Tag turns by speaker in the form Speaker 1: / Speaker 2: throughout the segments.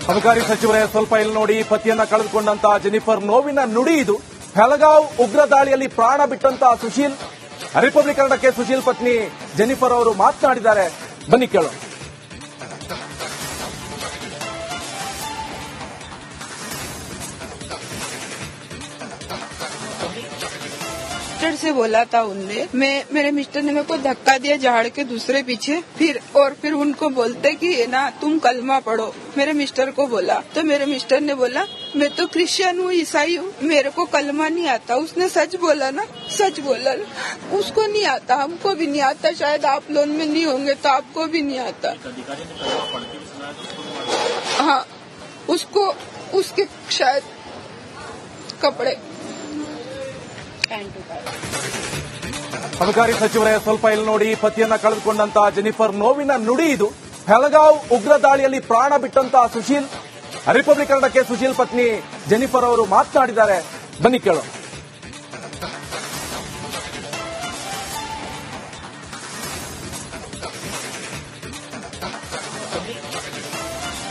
Speaker 1: ಅಬಕಾರಿ ಸಚಿವರೇ, ಸ್ವಲ್ಪ ಇಲ್ಲಿ ನೋಡಿ. ಪತಿಯನ್ನ ಕಳೆದುಕೊಂಡಂತ ಜೆನಿಫರ್ ನೋವಿನ ನುಡಿ ಇದು. ಹೆಲಗಾವ್ ಉಗ್ರ ದಾಳಿಯಲ್ಲಿ ಪ್ರಾಣ ಬಿಟ್ಟಂತ ಸುಶೀಲ್, ರಿಪಬ್ಲಿಕ್ ಕನ್ನಡಕ್ಕೆ ಸುಶೀಲ್ ಪತ್ನಿ ಜೆನಿಫರ್ ಅವರು ಮಾತನಾಡಿದ್ದಾರೆ. ಬನ್ನಿ ಕೇಳೋಣ.
Speaker 2: मिस्टर से बोला था उनने, मेरे मिस्टर ने मेरे को धक्का दिया झाड़ के दूसरे पीछे, फिर उनको बोलते कि ना तुम कलमा पढ़ो. मेरे मिस्टर को बोला तो मेरे मिस्टर ने बोला मैं तो क्रिश्चियन हूँ, ईसाई हूँ, मेरे को कलमा नहीं आता. उसने सच बोला ना, सच बोला. उसको नहीं आता, हमको भी नहीं आता. शायद आप लोन में नहीं होंगे तो आपको भी नहीं आता. हाँ, उसको उसके शायद कपड़े.
Speaker 1: ಅಬಕಾರಿ ಸಚಿವರೇ, ಸ್ವಲ್ಪ ಇಲ್ಲಿ ನೋಡಿ. ಪತಿಯನ್ನ ಕಳೆದುಕೊಂಡಂತ ಜೆನಿಫರ್ ನೋವಿನ ನುಡಿ ಇದು. ಹೆಲಗಾವ್ ಉಗ್ರ ದಾಳಿಯಲ್ಲಿ ಪ್ರಾಣ ಬಿಟ್ಟಂತ ಸುಶೀಲ್, ರಿಪಬ್ಲಿಕ್ ಕನ್ನಡಕ್ಕೆ ಸುಶೀಲ್ ಪತ್ನಿ ಜೆನಿಫರ್ ಅವರು ಮಾತನಾಡಿದ್ದಾರೆ. ಬನ್ನಿ ಕೇಳೋಣ.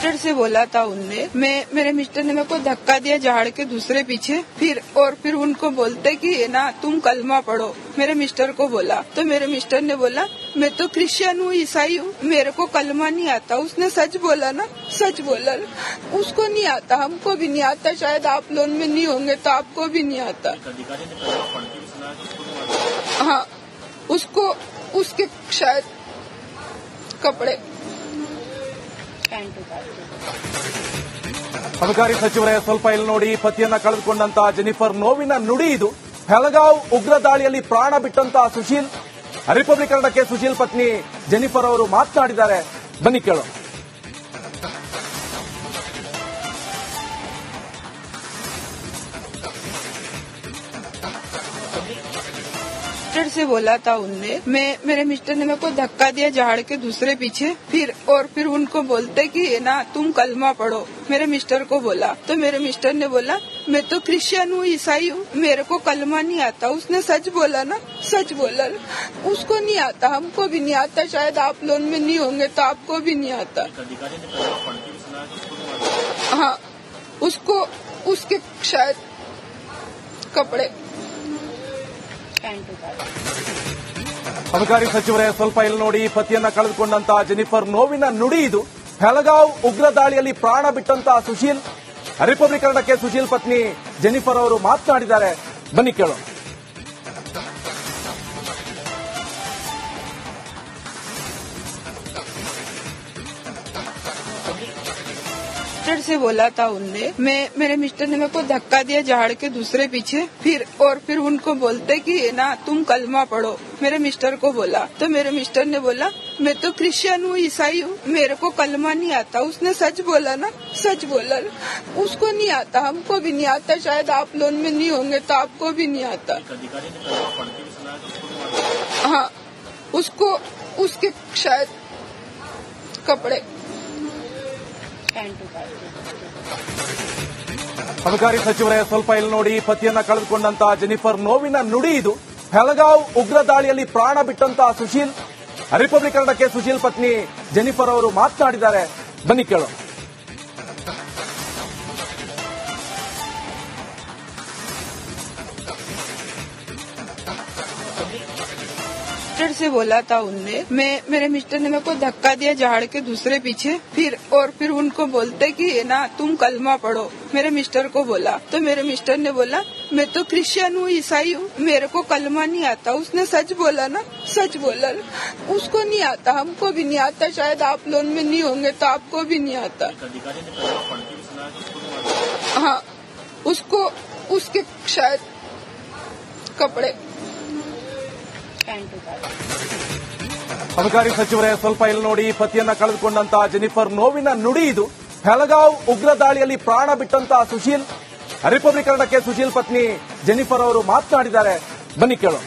Speaker 2: मिस्टर से बोला था उनने, मेरे मिस्टर ने मेरे को धक्का दिया झाड़ के दूसरे पीछे, फिर उनको बोलते कि ना तुम कलमा पढ़ो. मेरे मिस्टर को बोला तो मेरे मिस्टर ने बोला मैं तो क्रिश्चियन हूँ, ईसाई हूँ, मेरे को कलमा नहीं आता. उसने सच बोला ना, सच बोला. उसको नहीं आता, हमको भी नहीं आता. शायद आप लोन में नहीं होंगे तो आपको भी नहीं आता. हाँ, उसको उसके शायद कपड़े.
Speaker 1: ಅಬಕಾರಿ ಸಚಿವರೇ, ಸ್ವಲ್ಪ ಇಲ್ಲಿ ನೋಡಿ. ಪತಿಯನ್ನ ಕಳೆದುಕೊಂಡಂತ ಜೆನಿಫರ್ ನೋವಿನ ನುಡಿ ಇದು. ಹೆಲಗಾವ್ ಉಗ್ರ ದಾಳಿಯಲ್ಲಿ ಪ್ರಾಣ ಬಿಟ್ಟಂತ ಸುಶೀಲ್, ರಿಪಬ್ಲಿಕ್ ಕನ್ನಡಕ್ಕೆ ಸುಶೀಲ್ ಪತ್ನಿ ಜೆನಿಫರ್ ಅವರು ಮಾತನಾಡಿದ್ದಾರೆ. ಬನ್ನಿ ಕೇಳೋಣ.
Speaker 2: मिस्टर से बोला था उनने, मेरे मिस्टर ने मेरे को धक्का दिया झाड़ के दूसरे पीछे, फिर उनको बोलते कि ना तुम कलमा पढ़ो. मेरे मिस्टर को बोला तो मेरे मिस्टर ने बोला मैं तो क्रिश्चियन हूँ, ईसाई हूँ, मेरे को कलमा नहीं आता. उसने सच बोला ना, सच बोला. उसको नहीं आता, हमको भी नहीं आता. शायद आप लोन में नहीं होंगे तो आपको भी नहीं आता. हाँ, उसको उसके शायद कपड़े.
Speaker 1: ಅಬಕಾರಿ ಸಚಿವರೇ, ಸ್ವಲ್ಪ ಇಲ್ಲಿ ನೋಡಿ. ಪತಿಯನ್ನ ಕಳೆದುಕೊಂಡಂತ ಜೆನಿಫರ್ ನೋವಿನ ನುಡಿ ಇದು. ಹೆಲಗಾವ್ ಉಗ್ರ ದಾಳಿಯಲ್ಲಿ ಪ್ರಾಣ ಬಿಟ್ಟಂತ ಸುಶೀಲ್, ರಿಪಬ್ಲಿಕ್ ಕನ್ನಡಕ್ಕೆ ಸುಶೀಲ್ ಪತ್ನಿ ಜೆನಿಫರ್ ಅವರು ಮಾತನಾಡಿದ್ದಾರೆ. ಬನ್ನಿ ಕೇಳೋಣ.
Speaker 2: मिस्टर से बोला था उनने, मेरे मिस्टर ने मेरे को धक्का दिया झाड़ के दूसरे पीछे, फिर उनको बोलते कि ना तुम कलमा पढ़ो. मेरे मिस्टर को बोला तो मेरे मिस्टर ने बोला मैं तो क्रिश्चियन हूँ, ईसाई हूँ, मेरे को कलमा नहीं आता. उसने सच बोला ना, सच बोला. उसको नहीं आता, हमको भी नहीं आता. शायद आप लोन में नहीं होंगे तो आपको भी नहीं आता. हाँ, उसको उसके शायद कपड़े.
Speaker 1: ಅಬಕಾರಿ ಸಚಿವರೇ, ಸ್ವಲ್ಪ ಇಲ್ಲಿ ನೋಡಿ. ಪತಿಯನ್ನ ಕಳೆದುಕೊಂಡಂತ ಜೆನಿಫರ್ ನೋವಿನ ನುಡಿ ಇದು. ಹೆಲಗಾವ್ ಉಗ್ರ ದಾಳಿಯಲ್ಲಿ ಪ್ರಾಣ ಬಿಟ್ಟಂತ ಸುಶೀಲ್, ರಿಪಬ್ಲಿಕ್ ಕನ್ನಡಕ್ಕೆ ಸುಶೀಲ್ ಪತ್ನಿ ಜೆನಿಫರ್ ಅವರು ಮಾತನಾಡಿದ್ದಾರೆ. ಬನ್ನಿ ಕೇಳೋಣ.
Speaker 2: मिस्टर से बोला था उनने, मेरे मिस्टर ने मेरे को धक्का दिया झाड़ के दूसरे पीछे, फिर उनको बोलते कि ना तुम कलमा पढ़ो. मेरे मिस्टर को बोला तो मेरे मिस्टर ने बोला मैं तो क्रिश्चियन हूँ, ईसाई हूँ, मेरे को कलमा नहीं आता. उसने सच बोला ना, सच बोला. उसको नहीं आता, हमको भी नहीं आता. शायद आप लोन में नहीं होंगे तो आपको भी नहीं आता. हाँ, उसको उसके शायद कपड़े.
Speaker 1: ಅಬಕಾರಿ ಸಚಿವರೇ, ಸ್ವಲ್ಪ ಇಲ್ಲಿ ನೋಡಿ. ಪತಿಯನ್ನ ಕಳೆದುಕೊಂಡಂತ ಜೆನಿಫರ್ ನೋವಿನ ನುಡಿ ಇದು. ಹೆಲಗಾವ್ ಉಗ್ರ ದಾಳಿಯಲ್ಲಿ ಪ್ರಾಣ ಬಿಟ್ಟಂತ ಸುಶೀಲ್, ರಿಪಬ್ಲಿಕ್ ಕನ್ನಡಕ್ಕೆ ಸುಶೀಲ್ ಪತ್ನಿ ಜೆನಿಫರ್ ಅವರು ಮಾತನಾಡಿದ್ದಾರೆ. ಬನ್ನಿ ಕೇಳೋಣ.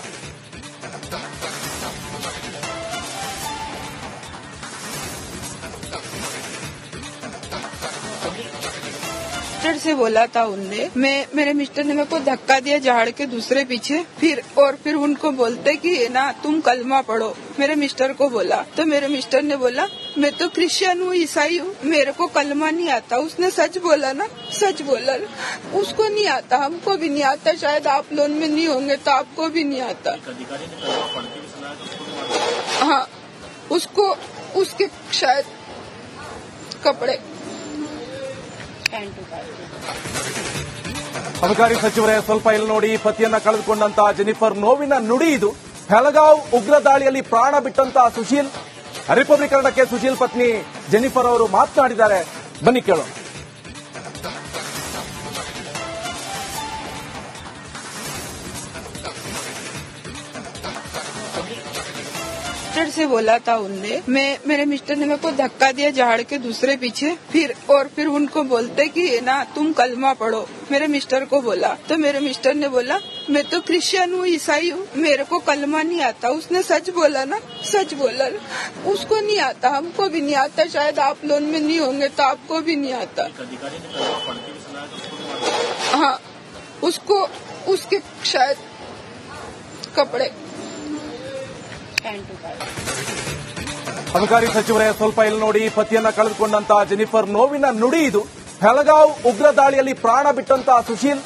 Speaker 2: मिस्टर से बोला था उनने, मेरे मिस्टर ने मेरे को धक्का दिया झाड़ के दूसरे पीछे, फिर उनको बोलते कि ना तुम कलमा पढ़ो। मेरे मिस्टर को बोला तो मेरे मिस्टर ने बोला मैं तो क्रिश्चियन हूँ, ईसाई हूँ, मेरे को कलमा नहीं आता। उसने सच बोला ना, सच बोला। उसको नहीं आता, हमको भी नहीं आता, शायद आप लोन में नहीं होंगे तो आपको भी नहीं आता। हाँ, उसको उसके शायद कपड़े
Speaker 1: ಅಬಕಾರಿ ಸಚಿವರೇ, ಸ್ವಲ್ಪ ಇಲ್ಲಿ ನೋಡಿ. ಪತಿಯನ್ನ ಕಳೆದುಕೊಂಡಂತಹ ಜೆನಿಫರ್ ನೋವಿನ ನುಡಿ ಇದು. ಹೆಲಗಾವ್ ಉಗ್ರ ದಾಳಿಯಲ್ಲಿ ಪ್ರಾಣ ಬಿಟ್ಟಂತಹ ಸುಶೀಲ್, ರಿಪಬ್ಲಿಕ್ ಕನ್ನಡಕ್ಕೆ ಸುಶೀಲ್ ಪತ್ನಿ ಜೆನಿಫರ್ ಅವರು ಮಾತನಾಡಿದ್ದಾರೆ. ಬನ್ನಿ ಕೇಳೋಣ.
Speaker 2: मिस्टर से बोला था उनने, मेरे मिस्टर ने मेरे को धक्का दिया झाड़ के दूसरे पीछे, फिर उनको बोलते कि ना तुम कलमा पढ़ो। मेरे मिस्टर को बोला तो मेरे मिस्टर ने बोला मैं तो क्रिश्चियन हूँ, ईसाई हूँ, मेरे को कलमा नहीं आता। उसने सच बोला ना, सच बोला। उसको नहीं आता, हमको भी नहीं आता, शायद आप लोन में नहीं होंगे तो आपको भी नहीं आता। हाँ, उसको उसके शायद कपड़े
Speaker 1: ಅಬಕಾರಿ ಸಚಿವರೇ, ಸ್ವಲ್ಪ ಇಲ್ಲಿ ನೋಡಿ. ಪತಿಯನ್ನ ಕಳೆದುಕೊಂಡಂತಹ ಜೆನಿಫರ್ ನೋವಿನ ನುಡಿ ಇದು. ಹೆಲಗಾವ್ ಉಗ್ರ ದಾಳಿಯಲ್ಲಿ ಪ್ರಾಣ ಬಿಟ್ಟಂತಹ ಸುಶೀಲ್,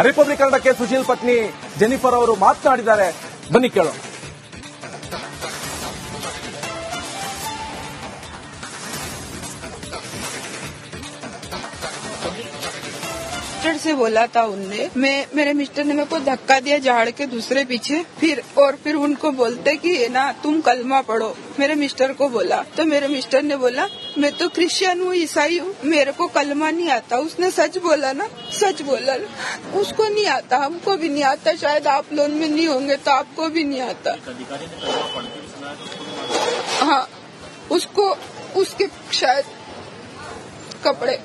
Speaker 1: ರಿಪಬ್ಲಿಕ್ ಕನ್ನಡಕ್ಕೆ ಸುಶೀಲ್ ಪತ್ನಿ ಜೆನಿಫರ್ ಅವರು ಮಾತನಾಡಿದ್ದಾರೆ. ಬನ್ನಿ ಕೇಳೋಣ.
Speaker 2: मिस्टर से बोला था उनने, मेरे मिस्टर ने मेरे को धक्का दिया झाड़ के दूसरे पीछे, फिर उनको बोलते कि ना तुम कलमा पढ़ो। मेरे मिस्टर को बोला तो मेरे मिस्टर ने बोला मैं तो क्रिश्चियन हूँ, ईसाई हूँ, मेरे को कलमा नहीं आता। उसने सच बोला ना, सच बोला। उसको नहीं आता, हमको भी नहीं आता, शायद आप लोन में नहीं होंगे तो आपको भी नहीं आता। हाँ, उसको उसके शायद कपड़े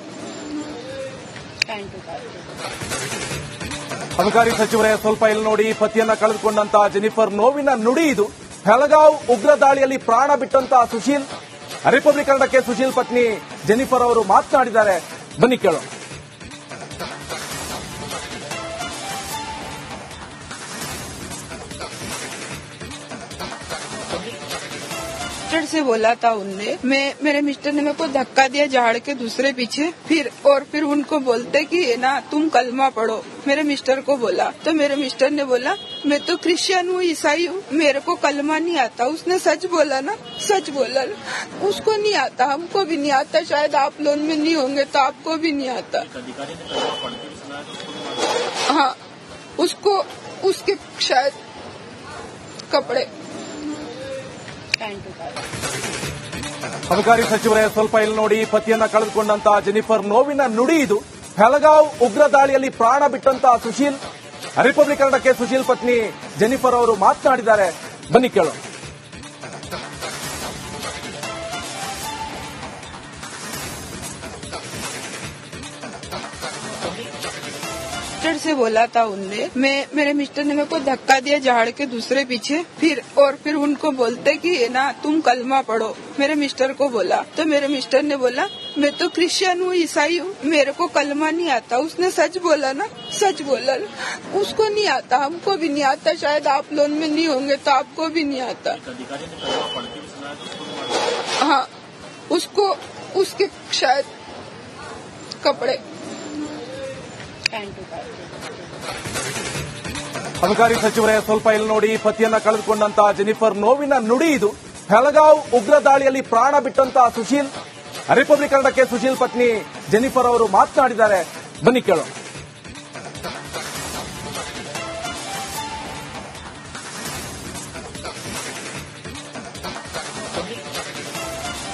Speaker 1: ಅಬಕಾರಿ ಸಚಿವರೇ, ಸ್ವಲ್ಪ ಇಲ್ಲಿ ನೋಡಿ. ಪತಿಯನ್ನ ಕಳೆದುಕೊಂಡಂತಹ ಜೆನಿಫರ್ ನೋವಿನ ನುಡಿ ಇದು. ಹೆಲಗಾವ್ ಉಗ್ರ ದಾಳಿಯಲ್ಲಿ ಪ್ರಾಣ ಬಿಟ್ಟಂತಹ ಸುಶೀಲ್, ರಿಪಬ್ಲಿಕ್ ಕನ್ನಡಕ್ಕೆ ಸುಶೀಲ್ ಪತ್ನಿ ಜೆನಿಫರ್ ಅವರು ಮಾತನಾಡಿದ್ದಾರೆ. ಬನ್ನಿ ಕೇಳೋಣ.
Speaker 2: मिस्टर से बोला था उनने, मेरे मिस्टर ने मेरे को धक्का दिया झाड़ के दूसरे पीछे, फिर उनको बोलते कि ना तुम कलमा पढ़ो। मेरे मिस्टर को बोला तो मेरे मिस्टर ने बोला मैं तो क्रिश्चियन हूँ, ईसाई हूँ, मेरे को कलमा नहीं आता। उसने सच बोला ना, सच बोला। उसको नहीं आता, हमको भी नहीं आता, शायद आप लोन में नहीं होंगे तो आपको भी नहीं आता। हाँ, उसको उसके शायद कपड़े
Speaker 1: ಅಬಕಾರಿ ಸಚಿವರೇ, ಸ್ವಲ್ಪ ಇಲ್ಲಿ ನೋಡಿ. ಪತಿಯನ್ನ ಕಳೆದುಕೊಂಡಂತಹ ಜೆನಿಫರ್ ನೋವಿನ ನುಡಿ ಇದು. ಹೆಲಗಾವ್ ಉಗ್ರ ದಾಳಿಯಲ್ಲಿ ಪ್ರಾಣ ಬಿಟ್ಟಂತಹ ಸುಶೀಲ್, ರಿಪಬ್ಲಿಕ್ ಕನ್ನಡಕ್ಕೆ ಸುಶೀಲ್ ಪತ್ನಿ ಜೆನಿಫರ್ ಅವರು ಮಾತನಾಡಿದ್ದಾರೆ. ಬನ್ನಿ ಕೇಳೋಣ.
Speaker 2: मिस्टर से बोला था उनने, मेरे मिस्टर ने मेरे को धक्का दिया झाड़ के दूसरे पीछे, फिर उनको बोलते कि ना तुम कलमा पढ़ो। मेरे मिस्टर को बोला तो मेरे मिस्टर ने बोला मैं तो क्रिश्चियन हूँ, ईसाई हूँ, मेरे को कलमा नहीं आता। उसने सच बोला ना, सच बोला। उसको नहीं आता, हमको भी नहीं आता, शायद आप लोन में नहीं होंगे तो आपको भी नहीं आता। हाँ, उसको उसके शायद कपड़े
Speaker 1: ಅಬಕಾರಿ ಸಚಿವರೇ, ಸ್ವಲ್ಪ ಇಲ್ಲಿ ನೋಡಿ. ಪತಿಯನ್ನ ಕಳೆದುಕೊಂಡಂತಹ ಜೆನಿಫರ್ ನೋವಿನ ನುಡಿ ಇದು. ಹೆಲಗಾವ್ ಉಗ್ರ ದಾಳಿಯಲ್ಲಿ ಪ್ರಾಣ ಬಿಟ್ಟಂತಹ ಸುಶೀಲ್, ರಿಪಬ್ಲಿಕ್ ಕನ್ನಡಕ್ಕೆ ಸುಶೀಲ್ ಪತ್ನಿ ಜೆನಿಫರ್ ಅವರು ಮಾತನಾಡಿದ್ದಾರೆ. ಬನ್ನಿ ಕೇಳೋಣ.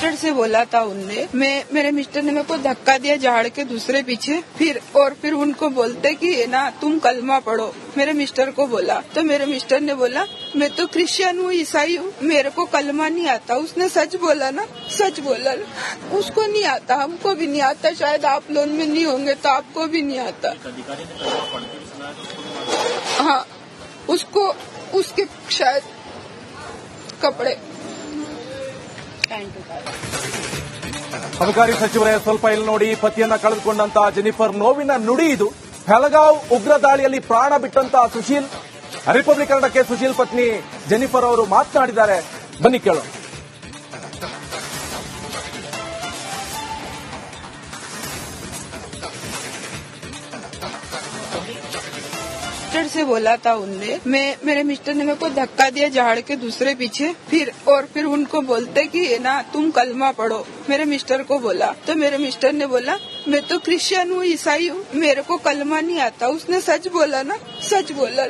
Speaker 2: मिस्टर से बोला था उनने, मेरे मिस्टर ने मेरे को धक्का दिया झाड़ के दूसरे पीछे, फिर उनको बोलते कि ना तुम कलमा पढ़ो। मेरे मिस्टर को बोला तो मेरे मिस्टर ने बोला मैं तो क्रिश्चियन हूँ, ईसाई हूँ, मेरे को कलमा नहीं आता। उसने सच बोला ना, सच बोला। उसको नहीं आता, हमको भी नहीं आता, शायद आप लोन में नहीं होंगे तो आपको भी नहीं आता। हाँ, उसको उसके शायद कपड़े
Speaker 1: ಅಬಕಾರಿ ಸಚಿವರೇ, ಸ್ವಲ್ಪ ಇಲ್ಲಿ ನೋಡಿ, ಪತಿಯನ್ನ ಕಳೆದುಕೊಂಡಂತ ಜೆನಿಫರ್ ನೋವಿನ ನುಡಿ ಇದು. ಬೆಳಗಾವ್ ಉಗ್ರ ದಾಳಿಯಲ್ಲಿ ಪ್ರಾಣ ಬಿಟ್ಟಂತ ಸುಶೀಲ್, ರಿಪಬ್ಲಿಕ್ ಕನ್ನಡಕ್ಕೆ ಸುಶೀಲ್ ಪತ್ನಿ ಜೆನಿಫರ್ ಅವರು ಮಾತನಾಡಿದ್ದಾರೆ. ಬನ್ನಿ ಕೇಳೋಣ.
Speaker 2: मिस्टर से बोला था उनने, मेरे मिस्टर ने मेरे को धक्का दिया झाड़ के दूसरे पीछे, फिर उनको बोलते कि ना तुम कलमा पढ़ो. मेरे मिस्टर को बोला तो मेरे मिस्टर ने बोला मैं तो क्रिश्चियन हूँ, ईसाई हूँ, मेरे को कलमा नहीं आता. उसने सच बोला ना, सच बोला.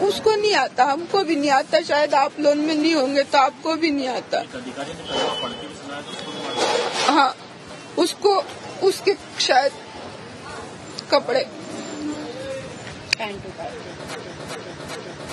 Speaker 2: उसको नहीं आता, हमको भी नहीं आता, शायद आप लोग में नहीं होंगे तो आपको भी नहीं आता. हाँ, उसको उसके शायद कपड़े